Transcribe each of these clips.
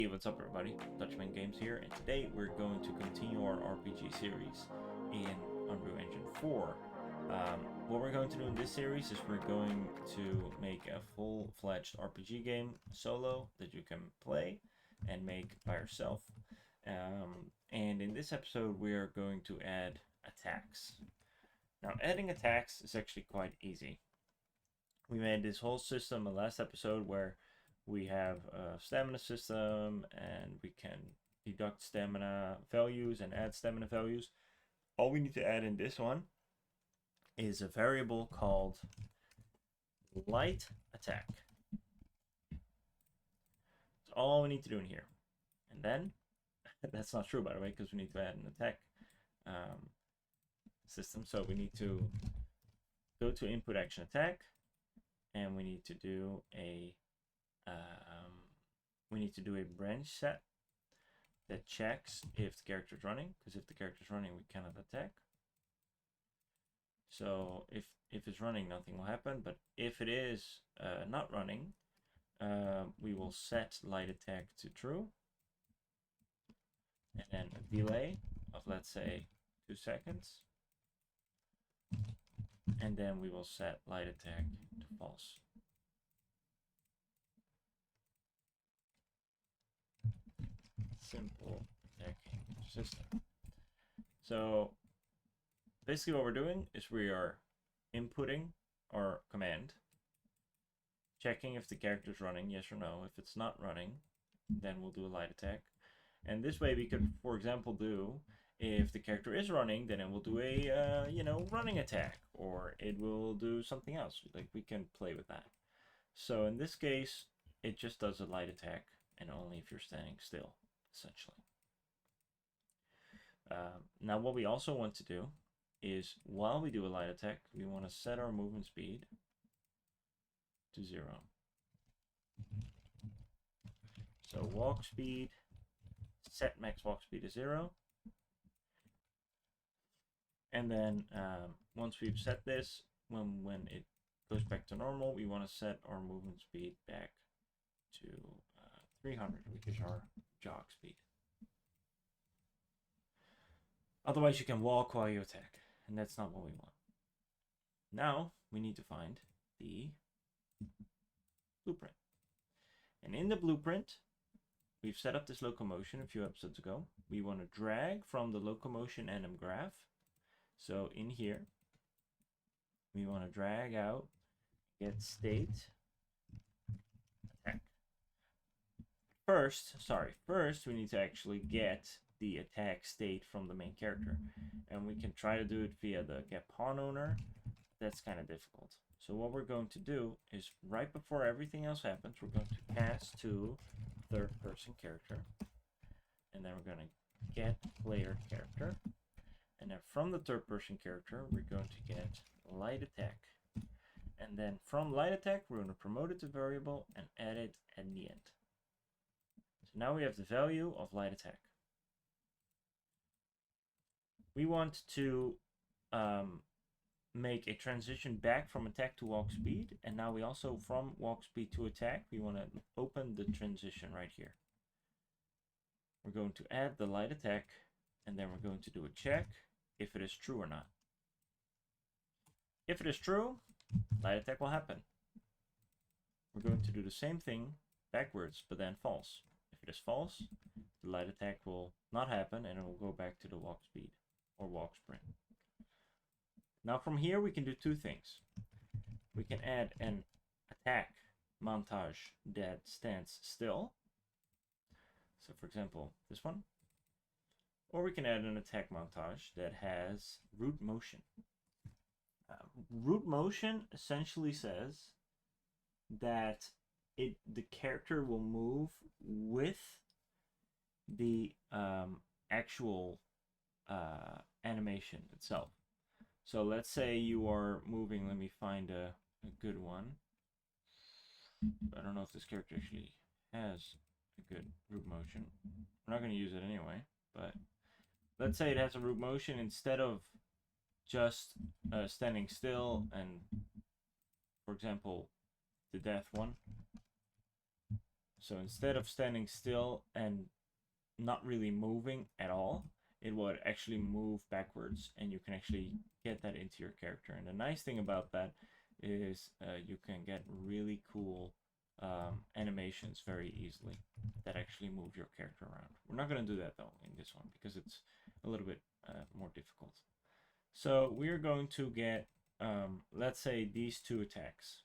Hey, what's up everybody? Dutchman Games here, and today we're going to continue our RPG series in Unreal Engine 4. What we're going to do in this series is we're going to make a full-fledged RPG game solo that you can play and make by yourself. And in this episode we are going to add attacks. Now adding attacks is actually quite easy. We made this whole system in the last episode where we have a stamina system and we can deduct stamina values and add stamina values. All we need to add in this one is a variable called light attack. That's all we need to do in here. And then, that's not true by the way, because we need to add an attack system. So we need to go to input action attack, and we need to do a branch set that checks if the character is running, because if the character is running we cannot attack. So if it's running, nothing will happen, but if it is not running, we will set light attack to true, and then a delay of, let's say, 2 seconds, and then we will set light attack to false. Simple attacking system. So basically what we're doing is we are inputting our command, checking if the character is running, yes or no. If it's not running, then we'll do a light attack. And this way we could, for example, do, if the character is running, then it will do a running attack, or it will do something else. Like, we can play with that. So in this case, it just does a light attack, and only if you're standing still, essentially. Now what we also want to do is, while we do a light attack, we want to set our movement speed to 0. So walk speed, set max walk speed to 0. And then once we've set this, when it goes back to normal, we want to set our movement speed back to 300, which is our jog speed. Otherwise you can walk while you attack, and that's not what we want. Now we need to find the blueprint. And in the blueprint, we've set up this locomotion a few episodes ago. We want to drag from the locomotion enum graph. So in here, we want to drag out get state attack. First we need to actually get the attack state from the main character, and we can try to do it via the get pawn owner. That's kind of difficult. So what we're going to do is, right before everything else happens, we're going to pass to third person character, and then we're going to get player character, and then from the third person character we're going to get light attack, and then from light attack we're going to promote it to variable and add it at the end. So now we have the value of light attack. We want to make a transition back from attack to walk speed, and now we also, from walk speed to attack, we want to open the transition right here. We're going to add the light attack, and then we're going to do a check if it is true or not. If it is true, light attack will happen. We're going to do the same thing backwards, but then false. If it is false, the light attack will not happen, and it will go back to the walk speed or walk sprint. Now from here we can do 2 things. We can add an attack montage that stands still. So for example, this one. Or we can add an attack montage that has root motion. Root motion essentially says that the character will move with the actual animation itself. So let's say you are moving, let me find a good one. I don't know if this character actually has a good root motion. We're not going to use it anyway, but let's say it has a root motion. Instead of just standing still, and for example the death one, So instead of standing still and not really moving at all, it would actually move backwards, and you can actually get that into your character. And the nice thing about that is you can get really cool animations very easily that actually move your character around. We're not going to do that though in this one because it's a little bit more difficult. So we're going to get, let's say, these two attacks.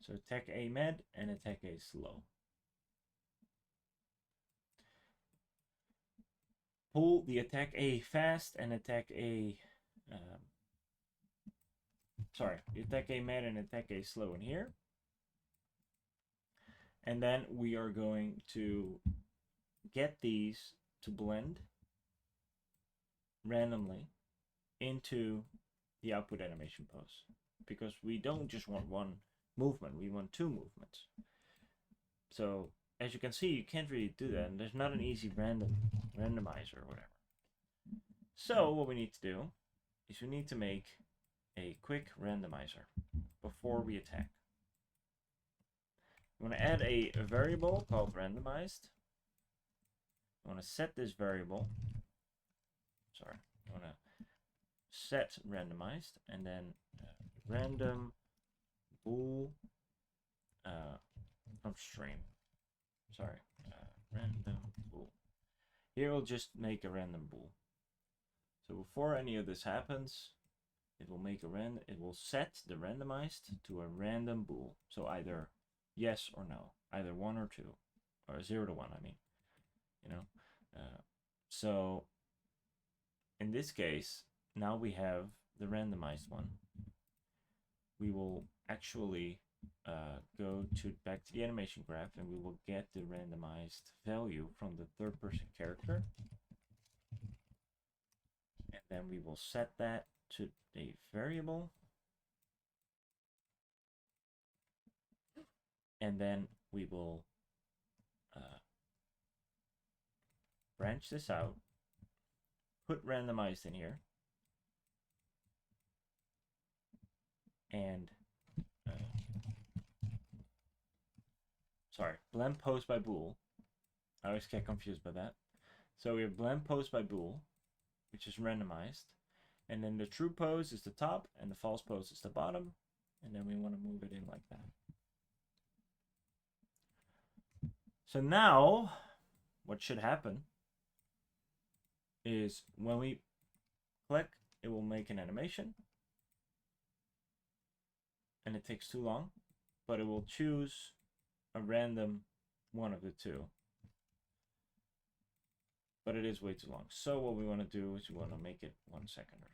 So attack A med and attack A slow. Pull the attack A fast and attack A, the attack A med and attack A slow in here. And then we are going to get these to blend randomly into the output animation pose, because we don't just want one movement, we want two movements. So as you can see, you can't really do that, and there's not an easy randomizer or whatever. So what we need to do is we need to make a quick randomizer before we attack. We want to add a variable called randomized. I want to set this variable. I want to set randomized, and then random bool from stream. Random bool. Here we'll just make a random bool. So before any of this happens, it will make it will set the randomized to a random bool. So either yes or no, either 1 or 2, or 0 to 1. I mean, you know. So in this case, now we have the randomized one. We will actually go back to the animation graph, and we will get the randomized value from the third-person character, and then we will set that to a variable, and then we will branch this out, put randomized in here, and blend pose by bool. I always get confused by that. So we have blend pose by bool, which is randomized, and then the true pose is the top and the false pose is the bottom, and then we want to move it in like that. So now what should happen is when we click, it will make an animation, and it takes too long, but it will choose a random one of the two. But it is way too long. So what we want to do is we want to make it 1 second or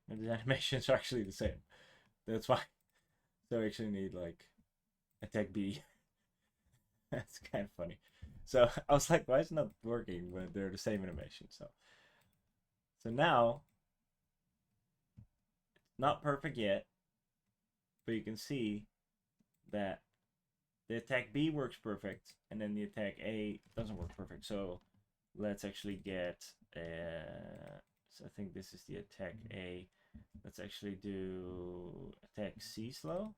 something. And the animations are actually the same. That's why. So I actually need like attack B. That's kind of funny. So I was like, why is it not working when they're the same animation? So now, not perfect yet, but you can see that the attack B works perfect, and then the attack A doesn't work perfect. So let's actually get, so I think this is the attack A. Let's actually do attack C slow.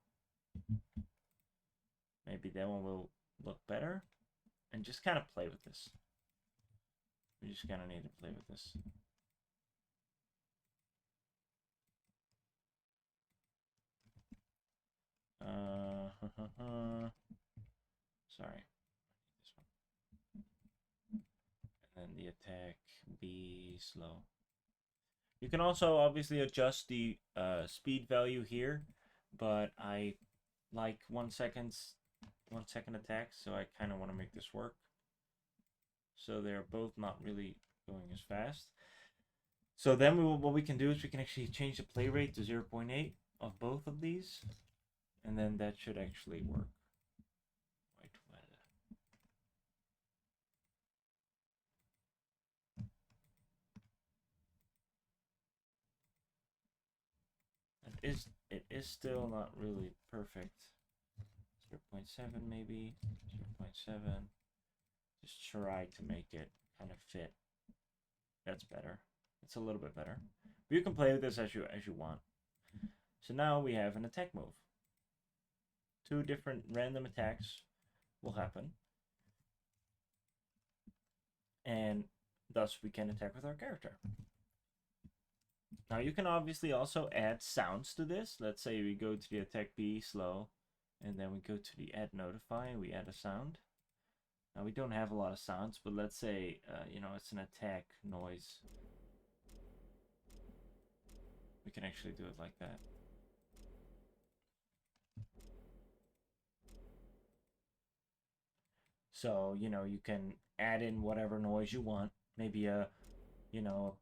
Maybe that one will look better. And just kind of play with this. We just kind of need to play with this. Sorry. This one. And then the attack B slow. You can also obviously adjust the speed value here, but I like 1 second attacks, so I kind of want to make this work. So they're both not really going as fast. So then what we can do is we can actually change the play rate to 0.8 of both of these, and then that should actually work quite well. It is still not really perfect. 0.7 maybe, 0.7. Just try to make it kind of fit. That's better. It's a little bit better. But you can play with this as you want. So now we have an attack move. 2 different random attacks will happen. And thus we can attack with our character. Now you can obviously also add sounds to this. Let's say we go to the attack B slow, and then we go to the add notify and we add a sound. Now we don't have a lot of sounds, but let's say, you know, it's an attack noise. We can actually do it like that. So, you know, you can add in whatever noise you want. Maybe a, you know,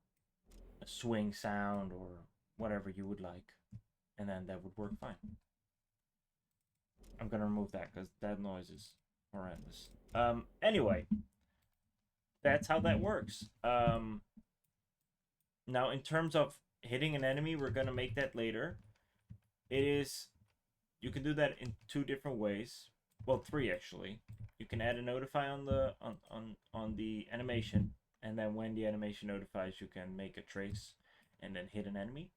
a swing sound or whatever you would like. And then that would work fine. I'm going to remove that because that noise is horrendous. Anyway, that's how that works. Now, in terms of hitting an enemy, we're going to make that later. You can do that in 2 different ways. Well, 3 actually. You can add a notify on the animation, and then when the animation notifies, you can make a trace and then hit an enemy.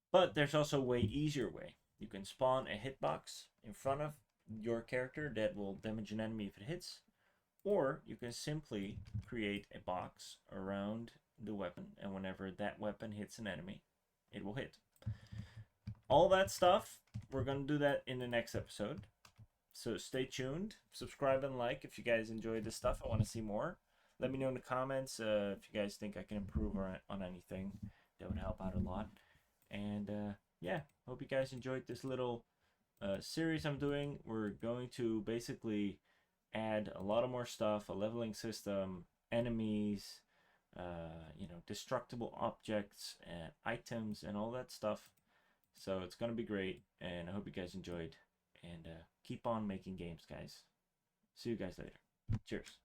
But there's also a way easier way. You can spawn a hitbox in front of your character that will damage an enemy if it hits, or you can simply create a box around the weapon, and whenever that weapon hits an enemy, it will hit. All that stuff, we're going to do that in the next episode. So stay tuned, subscribe and like if you guys enjoyed this stuff. I want to see more. Let me know in the comments if you guys think I can improve on anything. That would help out a lot. And yeah, hope you guys enjoyed this little series I'm doing. We're going to basically add a lot of more stuff, a leveling system, enemies, you know, destructible objects, and items, and all that stuff. So it's going to be great, and I hope you guys enjoyed. And keep on making games, guys. See you guys later. Cheers.